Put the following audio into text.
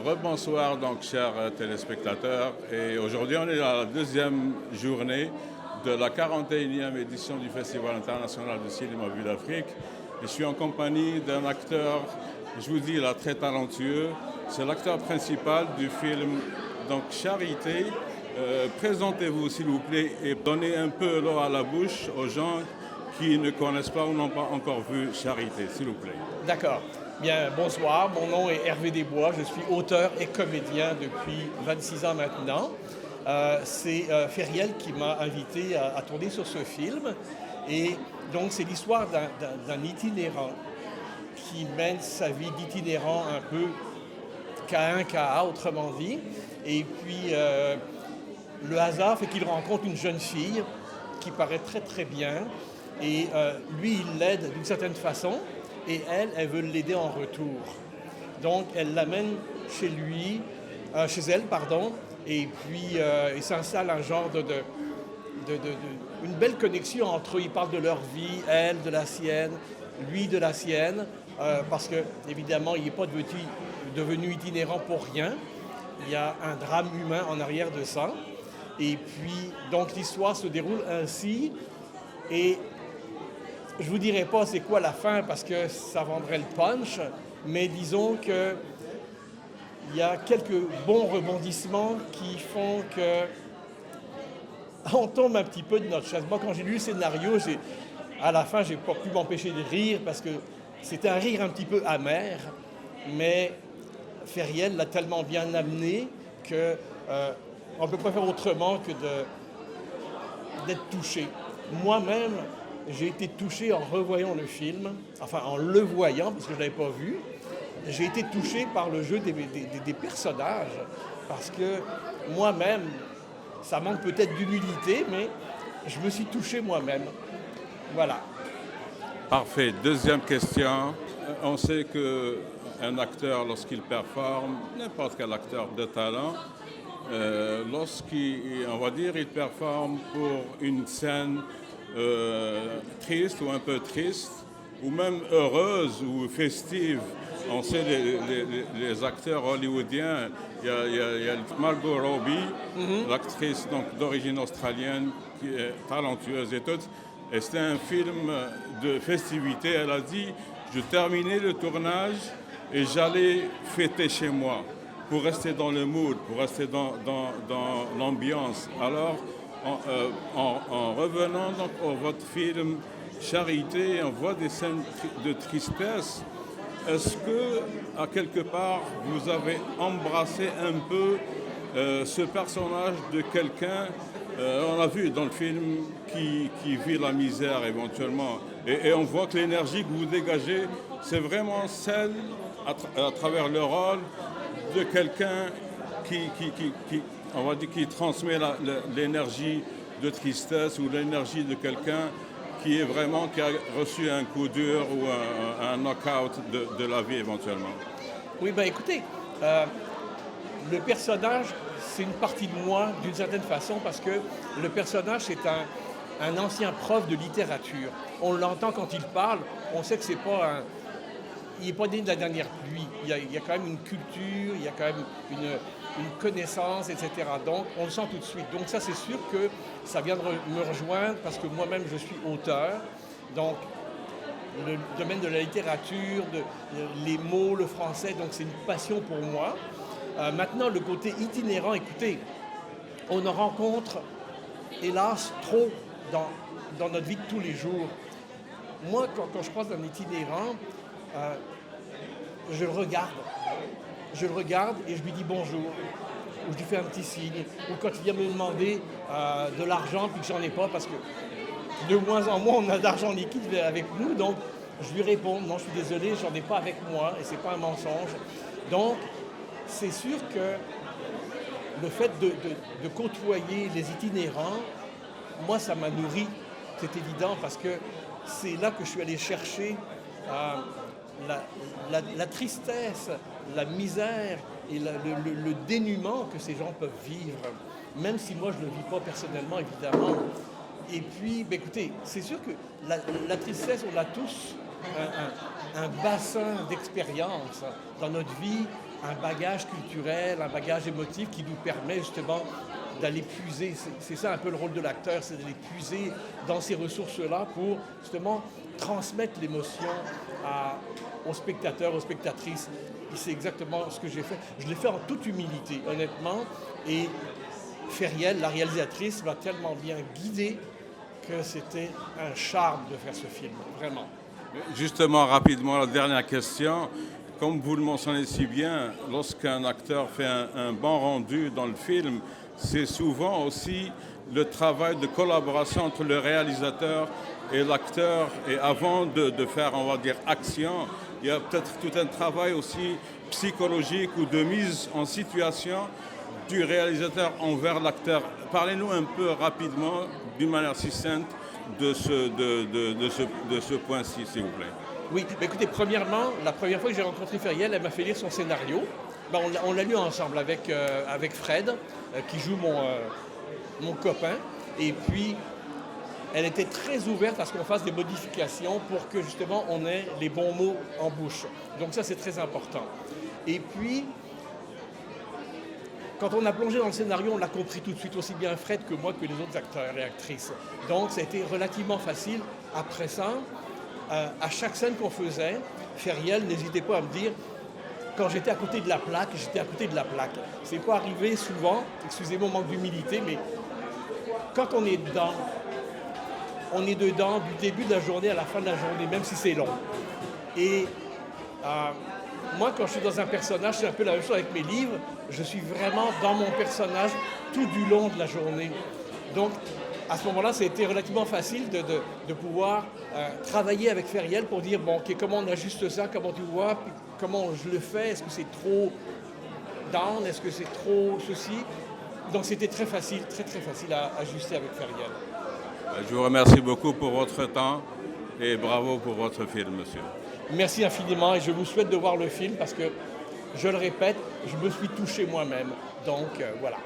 rebonsoir donc chers téléspectateurs. Et aujourd'hui on est à la deuxième journée de la 41e édition du Festival international de cinéma Vue d'Afrique. Et je suis en compagnie d'un acteur, je vous dis là, très talentueux. C'est l'acteur principal du film donc Charité. Présentez-vous s'il vous plaît et donnez un peu l'eau à la bouche aux gens qui ne connaissent pas ou n'ont pas encore vu Charité, s'il vous plaît. D'accord. Bien, bonsoir. Mon nom est Hervé Desbois. Je suis auteur et comédien depuis 26 ans maintenant. C'est Feriel qui m'a invité à tourner sur ce film. Et donc, c'est l'histoire d'un itinérant qui mène sa vie d'itinérant un peu K1, KA, autrement dit. Et puis, le hasard fait qu'il rencontre une jeune fille qui paraît très, très bien. Et lui, il l'aide d'une certaine façon. Et elle veut l'aider en retour. Donc, elle l'amène chez lui, chez elle, pardon, et puis il s'installe un genre une belle connexion entre eux. Ils parlent de leur vie, elle de la sienne, lui de la sienne, parce que évidemment, il n'est pas devenu itinérant pour rien. Il y a un drame humain en arrière de ça. Et puis, donc, l'histoire se déroule ainsi. Et je ne vous dirai pas c'est quoi la fin parce que ça vendrait le punch, mais disons qu'il y a quelques bons rebondissements qui font qu'on tombe un petit peu de notre chaise. Moi, quand j'ai lu le scénario, à la fin, je n'ai pas pu m'empêcher de rire parce que c'était un rire un petit peu amer, mais Feriel l'a tellement bien amené qu'on ne peut pas faire autrement que d'être touché. Moi-même, j'ai été touché en revoyant le film, enfin en le voyant, parce que je ne l'avais pas vu. J'ai été touché par le jeu des personnages, parce que moi-même, ça manque peut-être d'humilité, mais je me suis touché moi-même. Voilà. Parfait. Deuxième question. On sait qu'un acteur, lorsqu'il performe, n'importe quel acteur de talent, on va dire, il performe pour une scène triste ou un peu triste, ou même heureuse ou festive. On sait les acteurs hollywoodiens, il y a Margot Robbie, l'actrice d'origine australienne, qui est talentueuse et tout. Et c'était un film de festivité. Elle a dit, je terminais le tournage et j'allais fêter chez moi pour rester dans le mood, pour rester dans l'ambiance. Alors, en revenant donc à votre film Charité, on voit des scènes de tristesse. Est-ce que, à quelque part, vous avez embrassé un peu ce personnage de quelqu'un, on a vu dans le film, qui vit la misère éventuellement. Et on voit que l'énergie que vous dégagez, c'est vraiment celle, à travers le rôle, de quelqu'un on va dire, qui transmet l'énergie de tristesse ou l'énergie de quelqu'un qui a reçu un coup dur ou un knock-out de la vie éventuellement. Oui, ben écoutez, le personnage, c'est une partie de moi d'une certaine façon parce que le personnage, c'est un ancien prof de littérature. On l'entend quand il parle, on sait que c'est pas il n'est pas né de la dernière pluie. Il y a quand même une culture, il y a quand même une connaissance, etc. Donc, on le sent tout de suite. Donc, ça, c'est sûr que ça vient de me rejoindre parce que moi-même, je suis auteur. Donc, le domaine de la littérature, les mots, le français, donc c'est une passion pour moi. Maintenant, le côté itinérant, écoutez, on en rencontre, hélas, trop dans notre vie de tous les jours. Moi, quand je croise un itinérant, je le regarde et je lui dis bonjour, ou je lui fais un petit signe, ou quand il vient me demander de l'argent puis que j'en ai pas, parce que de moins en moins on a d'argent liquide avec nous, donc je lui réponds non, je suis désolé, j'en ai pas avec moi et c'est pas un mensonge. Donc c'est sûr que le fait de côtoyer les itinérants, moi ça m'a nourri, c'est évident, parce que c'est là que je suis allé chercher la tristesse, la misère et le dénuement que ces gens peuvent vivre, même si moi je ne le vis pas personnellement, évidemment. Et puis, écoutez, c'est sûr que la tristesse, on a tous un bassin d'expérience dans notre vie un bagage culturel, un bagage émotif qui nous permet justement d'aller puiser. C'est ça un peu le rôle de l'acteur, c'est d'aller puiser dans ces ressources-là pour justement transmettre l'émotion aux spectateurs, aux spectatrices. Et c'est exactement ce que j'ai fait. Je l'ai fait en toute humilité, honnêtement. Et Feriel, la réalisatrice, m'a tellement bien guidé que c'était un charme de faire ce film, vraiment. Justement, rapidement, la dernière question. Comme vous le mentionnez si bien, lorsqu'un acteur fait un bon rendu dans le film, c'est souvent aussi le travail de collaboration entre le réalisateur et l'acteur. Et avant de faire, on va dire, action, il y a peut-être tout un travail aussi psychologique ou de mise en situation du réalisateur envers l'acteur. Parlez-nous un peu rapidement, d'une manière succincte, de ce point-ci, s'il vous plaît. Oui, mais écoutez, premièrement, la première fois que j'ai rencontré Feriel, elle m'a fait lire son scénario. Ben, on l'a lu ensemble avec Fred, qui joue mon copain. Et puis, elle était très ouverte à ce qu'on fasse des modifications pour que justement on ait les bons mots en bouche. Donc ça, c'est très important. Et puis, quand on a plongé dans le scénario, on l'a compris tout de suite, aussi bien Fred que moi que les autres acteurs et actrices. Donc ça a été relativement facile. Après ça, à chaque scène qu'on faisait, Feriel n'hésitait pas à me dire, quand j'étais à côté de la plaque, j'étais à côté de la plaque. C'est pas arrivé souvent, excusez mon manque d'humilité, mais quand on est dedans du début de la journée à la fin de la journée, même si c'est long. Et moi, quand je suis dans un personnage, c'est un peu la même chose avec mes livres, je suis vraiment dans mon personnage tout du long de la journée. Donc, à ce moment-là, ça a été relativement facile de pouvoir travailler avec Feriel pour dire, bon, OK, comment on ajuste ça, comment tu vois, puis comment je le fais, est-ce que c'est trop down, est-ce que c'est trop ceci. Donc, c'était très facile, très, très facile à ajuster avec Feriel. Je vous remercie beaucoup pour votre temps et bravo pour votre film, monsieur. Merci infiniment et je vous souhaite de voir le film parce que, je le répète, je me suis touché moi-même. Donc, voilà.